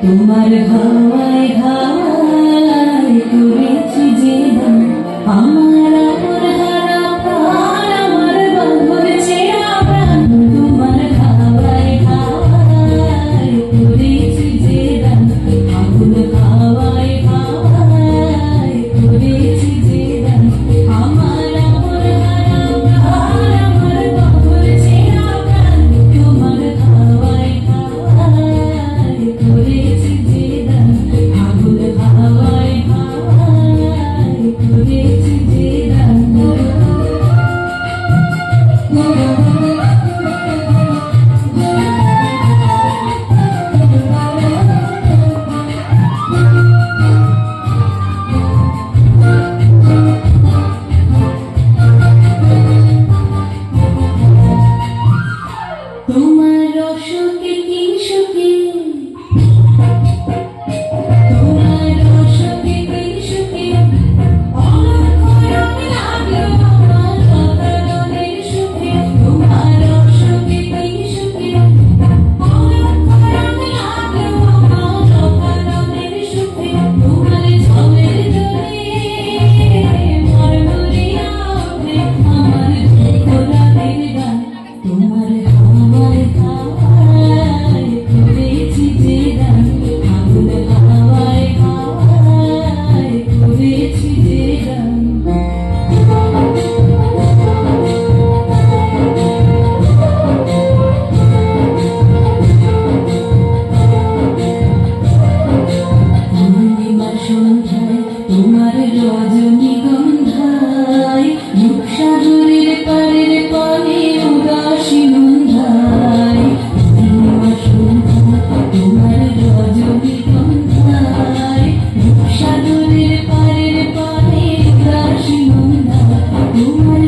তোমার হাওয়ায় হাওয়ায় করেছি যে দান, আমার আপন হারা প্রাণ, আমার বাঁধন ছেঁড়া প্রাণ। তোমার হাওয়ায় হাওয়ায় করেছি যে দান, আগুন হাওয়ায় হাওয়ায় করেছি যে দান, আমার আপন হারা প্রাণ, আমার বাঁধন ছেঁড়া প্রাণ। তোমার হাওয়ায় হাওয়ায় করেছি যে দান, আগুন হাওয়ায় হাওয়ায় করেছি যে দান। তোমার অসুখে কি সুখে, তোমার অসুখে কি সুখে, অলক্ষ রং লাগলো আমার অকারণের সুখে। তোমার অসুখে কি সুখে, অলক্ষ রং লাগলো আমার অকারণের সুখে। তোমার ঝমের জলে মরমরিয়া ওঠে আমার দুঃখরাতের গান। তোমার হাওয়ায় হাওয়ায় করেছি যে দান, আগুন হাওয়ায় হাওয়ায় করেছি যে দান। পূর্ণিমার সন্ধ্যায় তোমার রজনীগন্ধায়, রূপসাগরের পারের পানে উদাসী নন্ধায়। পূর্ণিমার সন্ধ্যায় তোমার রজনীগন্ধায়, রূপসাগরের পারের পানে উদাসী নন্ধায়। তোমার